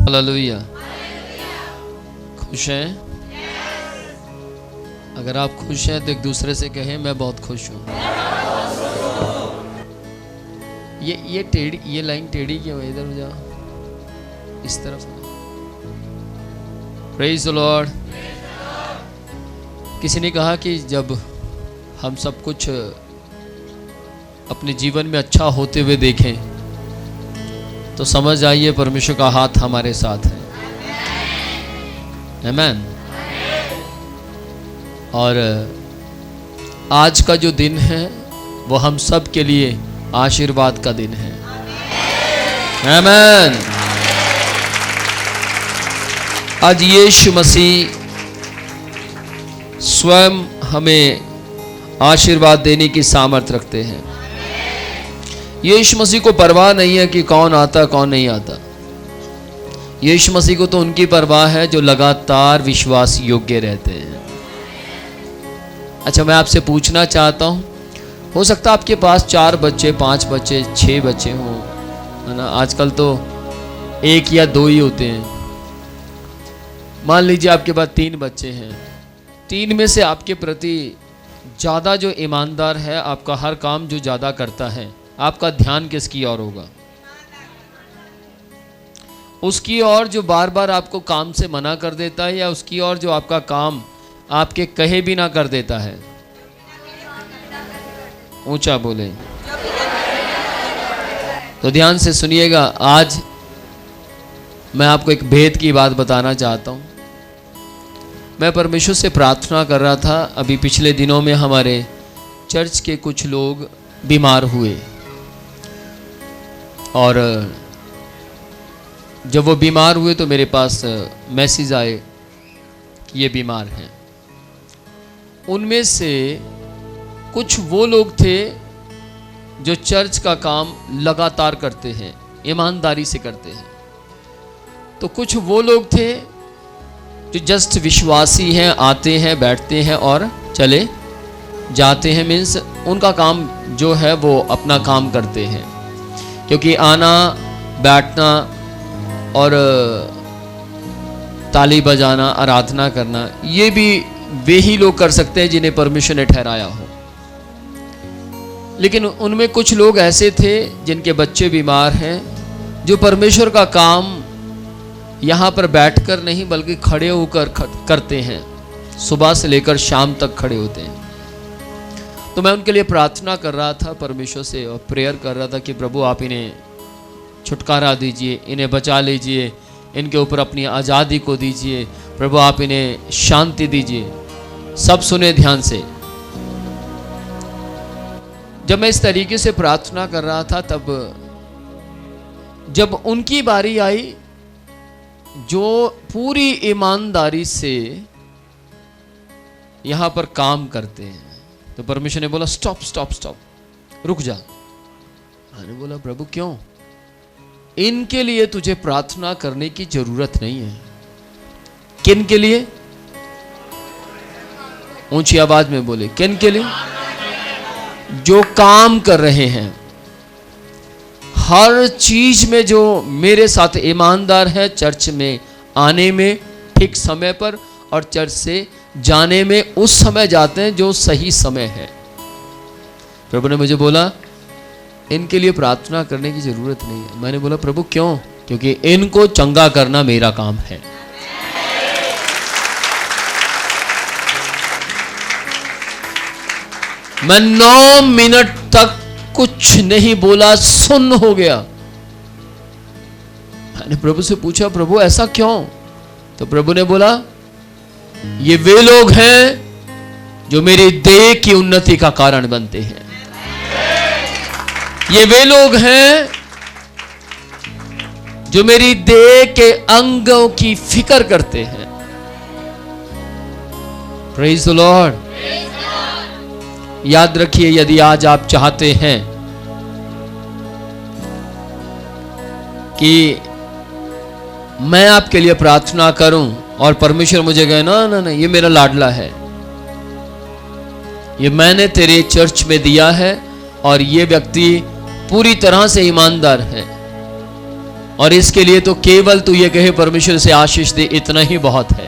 Hallelujah. खुश हैं? अगर आप खुश हैं तो एक दूसरे से कहें मैं बहुत खुश हूँ। ये लाइन टेढ़ी क्यों है? इधर हो जाओ, इस तरफ। Praise the Lord. किसी ने कहा कि जब हम सब कुछ अपने जीवन में अच्छा होते हुए देखें तो समझ आइए परमेश्वर का हाथ हमारे साथ है। आमीन। और आज का जो दिन है वो हम सब के लिए आशीर्वाद का दिन है। आमीन। आज यीशु मसीह स्वयं हमें आशीर्वाद देने की सामर्थ रखते हैं। यीशु मसीह को परवाह नहीं है कि कौन आता कौन नहीं आता। यीशु मसीह को तो उनकी परवाह है जो लगातार विश्वास योग्य रहते हैं। अच्छा, मैं आपसे पूछना चाहता हूं, हो सकता है आपके पास 4 बच्चे, 5 बच्चे, 6 बच्चे हों, है ना। आजकल तो 1 या 2 ही होते हैं। मान लीजिए आपके पास 3 बच्चे हैं। 3 में से आपके प्रति ज़्यादा जो ईमानदार है, आपका हर काम जो ज़्यादा करता है, आपका ध्यान किसकी ओर होगा? उसकी ओर जो बार बार आपको काम से मना कर देता है, या उसकी ओर जो आपका काम आपके कहे भी ना कर देता है? ऊंचा बोले। तो ध्यान से सुनिएगा। आज मैं आपको एक भेद की बात बताना चाहता हूं। मैं परमेश्वर से प्रार्थना कर रहा था। अभी पिछले दिनों में हमारे चर्च के कुछ लोग बीमार हुए, और जब वो बीमार हुए तो मेरे पास मैसेज आए कि ये बीमार हैं। उनमें से कुछ वो लोग थे जो चर्च का काम लगातार करते हैं, ईमानदारी से करते हैं। तो कुछ वो लोग थे जो जस्ट विश्वासी हैं, आते हैं, बैठते हैं और चले जाते हैं। मीन्स उनका काम जो है वो अपना काम करते हैं, क्योंकि आना, बैठना और ताली बजाना, आराधना करना, ये भी वे ही लोग कर सकते हैं जिन्हें परमेश्वर ने ठहराया हो। लेकिन उनमें कुछ लोग ऐसे थे जिनके बच्चे बीमार हैं, जो परमेश्वर का काम यहाँ पर बैठकर नहीं बल्कि खड़े होकर करते हैं। सुबह से लेकर शाम तक खड़े होते हैं। तो मैं उनके लिए प्रार्थना कर रहा था परमेश्वर से, और प्रेयर कर रहा था कि प्रभु आप इन्हें छुटकारा दीजिए, इन्हें बचा लीजिए, इनके ऊपर अपनी आज़ादी को दीजिए। प्रभु आप इन्हें शांति दीजिए। सब सुने ध्यान से। जब मैं इस तरीके से प्रार्थना कर रहा था, तब जब उनकी बारी आई जो पूरी ईमानदारी से यहां पर काम करते हैं, तो परमेश्वर ने बोला स्टॉप स्टॉप स्टॉप, रुक जा। मैंने बोला प्रभु क्यों? इनके लिए तुझे प्रार्थना करने की जरूरत नहीं है। किन के लिए? ऊंची आवाज में बोले, किन के लिए? जो काम कर रहे हैं, हर चीज में जो मेरे साथ ईमानदार है, चर्च में आने में ठीक समय पर और चर्च से जाने में उस समय जाते हैं जो सही समय है। प्रभु ने मुझे बोला इनके लिए प्रार्थना करने की जरूरत नहीं है। मैंने बोला प्रभु क्यों? क्योंकि इनको चंगा करना मेरा काम है। मैं 9 मिनट तक कुछ नहीं बोला, सुन्न हो गया। मैंने प्रभु से पूछा प्रभु ऐसा क्यों? तो प्रभु ने बोला ये वे लोग हैं जो मेरी देह की उन्नति का कारण बनते हैं। ये वे लोग हैं जो मेरी देह के अंगों की फिक्र करते हैं। Praise the Lord. याद रखिए, यदि आज आप चाहते हैं कि मैं आपके लिए प्रार्थना करूं और परमेश्वर मुझे कहे ना ना ना ये मेरा लाडला है, ये मैंने तेरे चर्च में दिया है और ये व्यक्ति पूरी तरह से ईमानदार है, और इसके लिए तो केवल तू ये कहे परमेश्वर से आशीष दे, इतना ही बहुत है।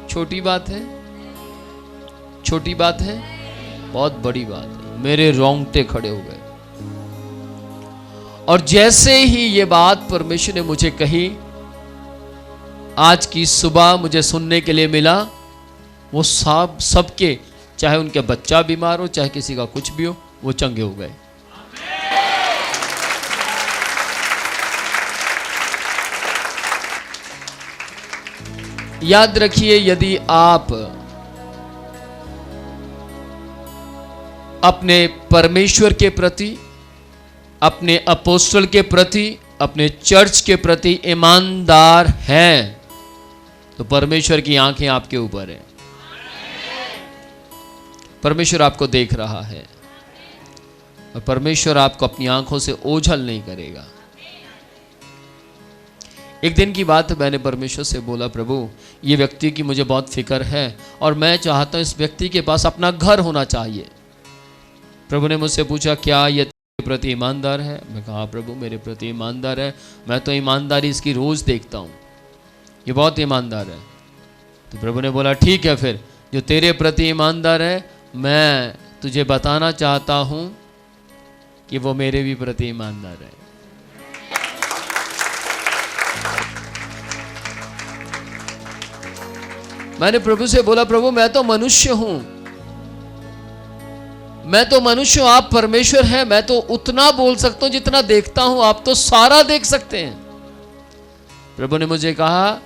छोटी बात है, छोटी बात है, बहुत बड़ी बात है। मेरे रोंगटे खड़े हो गए। और जैसे ही ये बात परमेश्वर ने मुझे कही, आज की सुबह मुझे सुनने के लिए मिला, वो सबके, चाहे उनके बच्चा बीमार हो, चाहे किसी का कुछ भी हो, वो चंगे हो गए। याद रखिए, यदि आप अपने परमेश्वर के प्रति, अपने अपोस्टल के प्रति, अपने चर्च के प्रति ईमानदार हैं, तो परमेश्वर की आंखें आपके ऊपर हैं। परमेश्वर आपको देख रहा है और परमेश्वर आपको अपनी आंखों से ओझल नहीं करेगा। एक दिन की बात, मैंने परमेश्वर से बोला, प्रभु ये व्यक्ति की मुझे बहुत फिक्र है और मैं चाहता हूं इस व्यक्ति के पास अपना घर होना चाहिए। प्रभु ने मुझसे पूछा, क्या ये तेरे प्रति ईमानदार है? मैं कहा, प्रभु मेरे प्रति ईमानदार है, मैं तो ईमानदारी इसकी रोज देखता हूं, ये बहुत ईमानदार है। तो प्रभु ने बोला, ठीक है, फिर जो तेरे प्रति ईमानदार है, मैं तुझे बताना चाहता हूं कि वो मेरे भी प्रति ईमानदार है। मैंने प्रभु से बोला, प्रभु मैं तो मनुष्य हूं, मैं तो मनुष्य हूं, आप परमेश्वर हैं, मैं तो उतना बोल सकता हूं जितना देखता हूं, आप तो सारा देख सकते हैं। प्रभु ने मुझे कहा,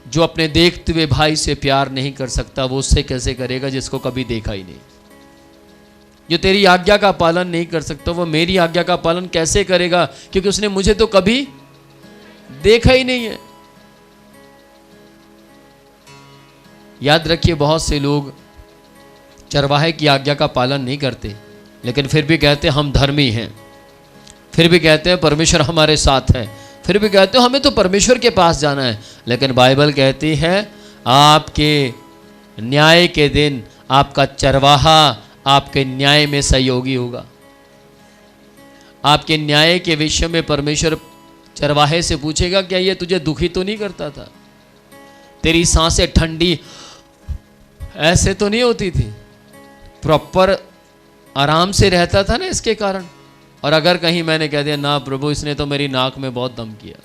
जो अपने देखते हुए भाई से प्यार नहीं कर सकता, वो उससे कैसे करेगा जिसको कभी देखा ही नहीं। जो तेरी आज्ञा का पालन नहीं कर सकता, वो मेरी आज्ञा का पालन कैसे करेगा, क्योंकि उसने मुझे तो कभी देखा ही नहीं है। याद रखिए, बहुत से लोग चरवाहे की आज्ञा का पालन नहीं करते, लेकिन फिर भी कहते हैं हम धर्मी हैं, फिर भी कहते हैं परमेश्वर हमारे साथ है, फिर भी कहते हो हमें तो परमेश्वर के पास जाना है। लेकिन बाइबल कहती है, आपके न्याय के दिन आपका चरवाहा आपके न्याय में सहयोगी होगा। आपके न्याय के विषय में परमेश्वर चरवाहे से पूछेगा, क्या ये तुझे दुखी तो नहीं करता था? तेरी सांसें ठंडी ऐसे तो नहीं होती थी? प्रॉपर आराम से रहता था ना इसके कारण? और अगर कहीं मैंने कह दिया, ना प्रभु इसने तो मेरी नाक में बहुत दम किया,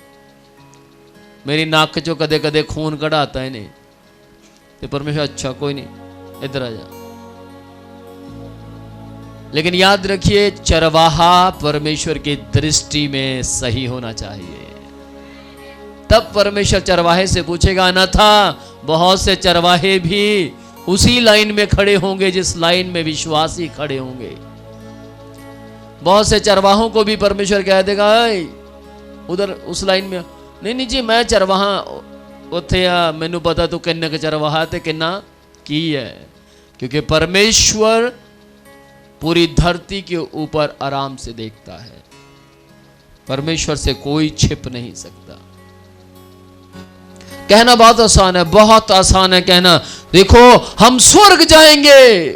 मेरी नाक के जो कदे कदे खून कड़ा आता है नहीं, तो परमेश्वर अच्छा कोई नहीं, इधर आ जा। लेकिन याद रखिए, चरवाहा परमेश्वर की दृष्टि में सही होना चाहिए। तब परमेश्वर चरवाहे से पूछेगा, अन्यथा बहुत से चरवाहे भी उसी लाइन में खड़े होंगे जिस लाइन में विश्वासी खड़े होंगे। बहुत से चरवाहों को भी परमेश्वर कह देगा, उधर उस लाइन में नहीं जी, मैं चरवाहा उत्थे आ, मैनू पता तू किन्ने का चरवाहा ते किन्ना की है। क्योंकि परमेश्वर पूरी धरती के ऊपर आराम से देखता है, परमेश्वर से कोई छिप नहीं सकता। कहना बहुत आसान है, बहुत आसान है कहना, देखो हम स्वर्ग जाएंगे।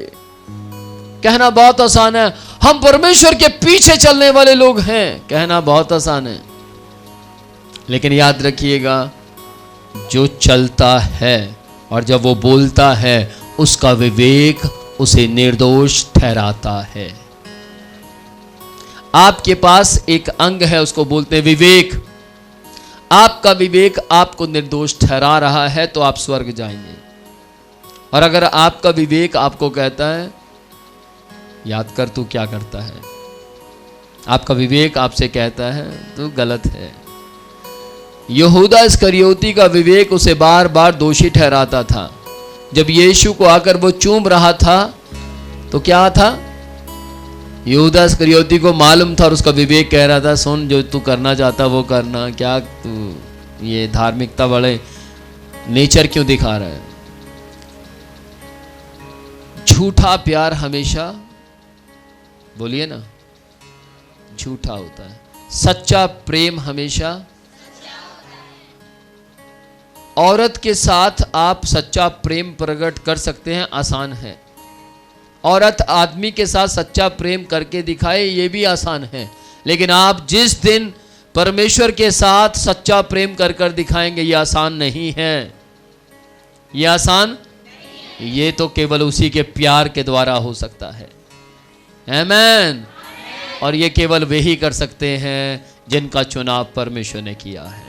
कहना बहुत आसान है, हम परमेश्वर के पीछे चलने वाले लोग हैं। कहना बहुत आसान है, लेकिन याद रखिएगा, जो चलता है और जब वो बोलता है, उसका विवेक उसे निर्दोष ठहराता है। आपके पास एक अंग है, उसको बोलते हैं विवेक। आपका विवेक आपको निर्दोष ठहरा रहा है तो आप स्वर्ग जाएंगे। और अगर आपका विवेक आपको कहता है, याद कर तू क्या करता है, आपका विवेक आपसे कहता है तू गलत है। यहूदा इस्करियोती का विवेक उसे बार बार दोषी ठहराता था। जब यीशु को आकर वो चूम रहा था तो क्या था, यहूदा इस्करियोती को मालूम था और उसका विवेक कह रहा था, सुन जो तू करना चाहता वो करना, क्या तू ये धार्मिकता वाले नेचर क्यों दिखा रहा है। झूठा प्यार हमेशा, बोलिए ना, झूठा होता है। सच्चा प्रेम हमेशा, औरत के साथ आप सच्चा प्रेम प्रकट कर सकते हैं, आसान है। औरत आदमी के साथ सच्चा प्रेम करके दिखाए, ये भी आसान है। लेकिन आप जिस दिन परमेश्वर के साथ सच्चा प्रेम कर कर दिखाएंगे, ये आसान नहीं है, ये आसान, ये तो केवल उसी के प्यार के द्वारा हो सकता है। आमेन। और ये केवल वे ही कर सकते हैं जिनका चुनाव परमेश्वर ने किया है।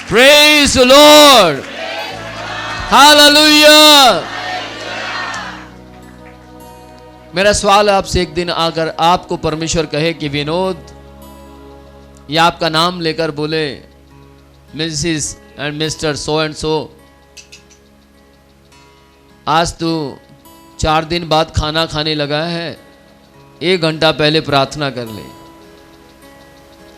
Praise the Lord, hallelujah. मेरा सवाल है आपसे, एक दिन अगर आपको परमेश्वर कहे कि विनोद, या आपका नाम लेकर बोले Mrs and mister so and so, आज तू 4 दिन बाद खाना खाने लगा है, 1 घंटा पहले प्रार्थना कर ले।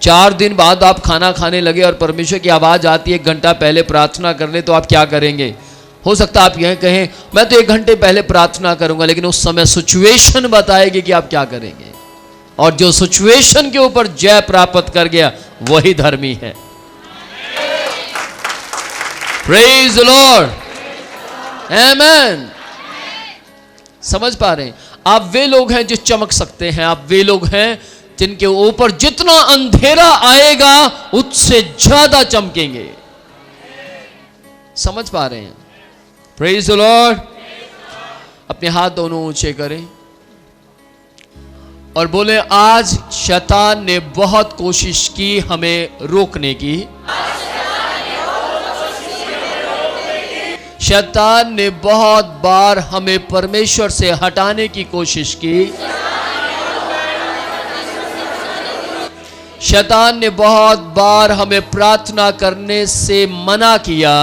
4 दिन बाद आप खाना खाने लगे और परमेश्वर की आवाज आती है 1 घंटा पहले प्रार्थना कर ले, तो आप क्या करेंगे? हो सकता है आप यह कहें मैं तो 1 घंटे पहले प्रार्थना करूंगा, लेकिन उस समय सिचुएशन बताएगी कि आप क्या करेंगे। और जो सिचुएशन के ऊपर जय प्राप्त कर गया वही धर्मी है। प्रेज द लॉर्ड, आमेन। समझ पा रहे हैं? आप वे लोग हैं जो चमक सकते हैं, आप वे लोग हैं जिनके ऊपर जितना अंधेरा आएगा उससे ज्यादा चमकेंगे। समझ पा रहे हैं? Praise the Lord. अपने हाथ दोनों ऊंचे करें और बोले, आज शैतान ने बहुत कोशिश की हमें रोकने की, शैतान ने बहुत बार हमें परमेश्वर से हटाने की कोशिश की, शैतान ने बहुत बार हमें प्रार्थना करने से मना किया,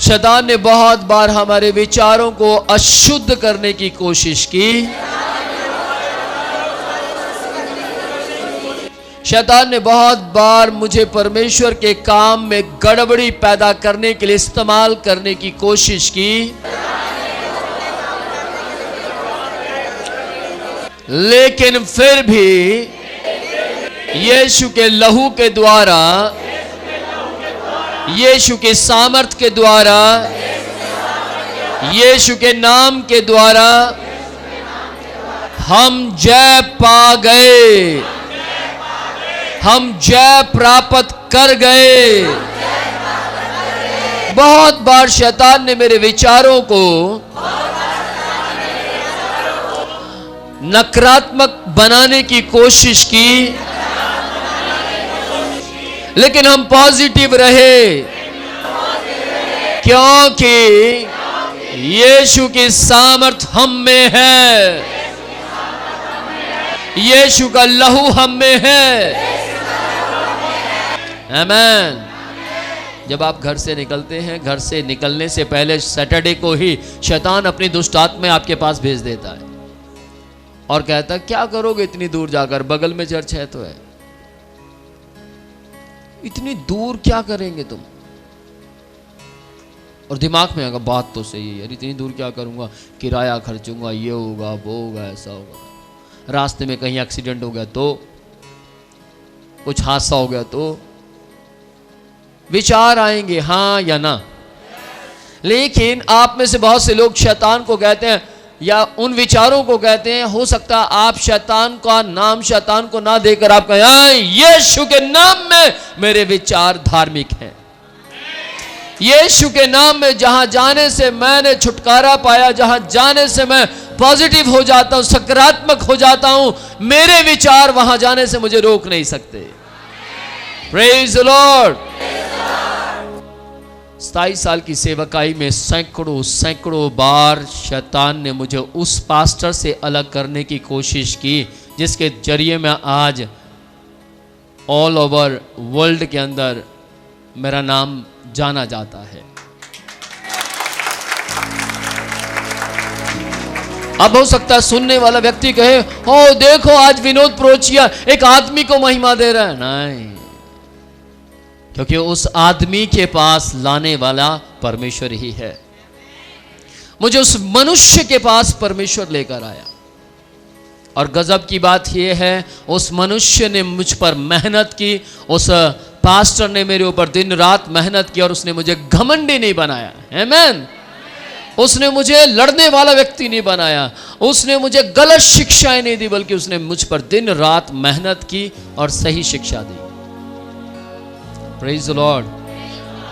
शैतान ने बहुत बार हमारे विचारों को अशुद्ध करने की कोशिश की, शैतान ने बहुत बार मुझे परमेश्वर के काम में गड़बड़ी पैदा करने के लिए इस्तेमाल करने की कोशिश की, लेकिन फिर भी यीशु के लहू के द्वारा, यीशु के सामर्थ के द्वारा, यीशु के नाम के द्वारा हम जय पा गए, हम जय प्राप्त कर गए। बहुत बार शैतान ने मेरे विचारों को नकारात्मक बनाने की कोशिश की, लेकिन हम पॉजिटिव रहे, क्योंकि यीशु की सामर्थ हम में है, यीशु का लहू हम में है। आमेन। जब आप घर से निकलते हैं, घर से निकलने से पहले सैटरडे को ही शैतान अपनी दुष्ट आत्मा आपके पास भेज देता है और कहता है क्या करोगे इतनी दूर जाकर, बगल में चर्च है तो है, इतनी दूर क्या करेंगे तुम। और दिमाग में आएगा बात तो सही है यार, इतनी दूर क्या करूंगा, किराया खर्चूंगा, ये होगा वो होगा ऐसा होगा, रास्ते में कहीं एक्सीडेंट हो गया तो, कुछ हादसा हो गया तो, विचार आएंगे हाँ या ना। लेकिन आप में से बहुत से लोग शैतान को कहते हैं या उन विचारों को कहते हैं, हो सकता है आप शैतान का नाम शैतान को ना देकर आप कहें यीशु के नाम में मेरे विचार धार्मिक हैं, यीशु के नाम में जहां जाने से मैंने छुटकारा पाया, जहां जाने से मैं पॉजिटिव हो जाता हूं, सकारात्मक हो जाता हूं, मेरे विचार वहां जाने से मुझे रोक नहीं सकते। Praise the Lord. 27 साल की सेवकाई में सैकड़ों बार शैतान ने मुझे उस पास्टर से अलग करने की कोशिश की जिसके जरिए मैं आज ऑल ओवर वर्ल्ड के अंदर मेरा नाम जाना जाता है। अब हो सकता है सुनने वाला व्यक्ति कहे ओ देखो आज विनोद प्रोचिया एक आदमी को महिमा दे रहा है। नहीं, क्योंकि उस आदमी के पास लाने वाला परमेश्वर ही है। मुझे उस मनुष्य के पास परमेश्वर लेकर आया और गजब की बात यह है उस मनुष्य ने मुझ पर मेहनत की, उस पास्टर ने मेरे ऊपर दिन रात मेहनत की और उसने मुझे घमंडी नहीं बनाया। आमेन। उसने मुझे लड़ने वाला व्यक्ति नहीं बनाया, उसने मुझे गलत शिक्षाएं नहीं दी, बल्कि उसने मुझ पर दिन रात मेहनत की और सही शिक्षा दी। Praise the Lord.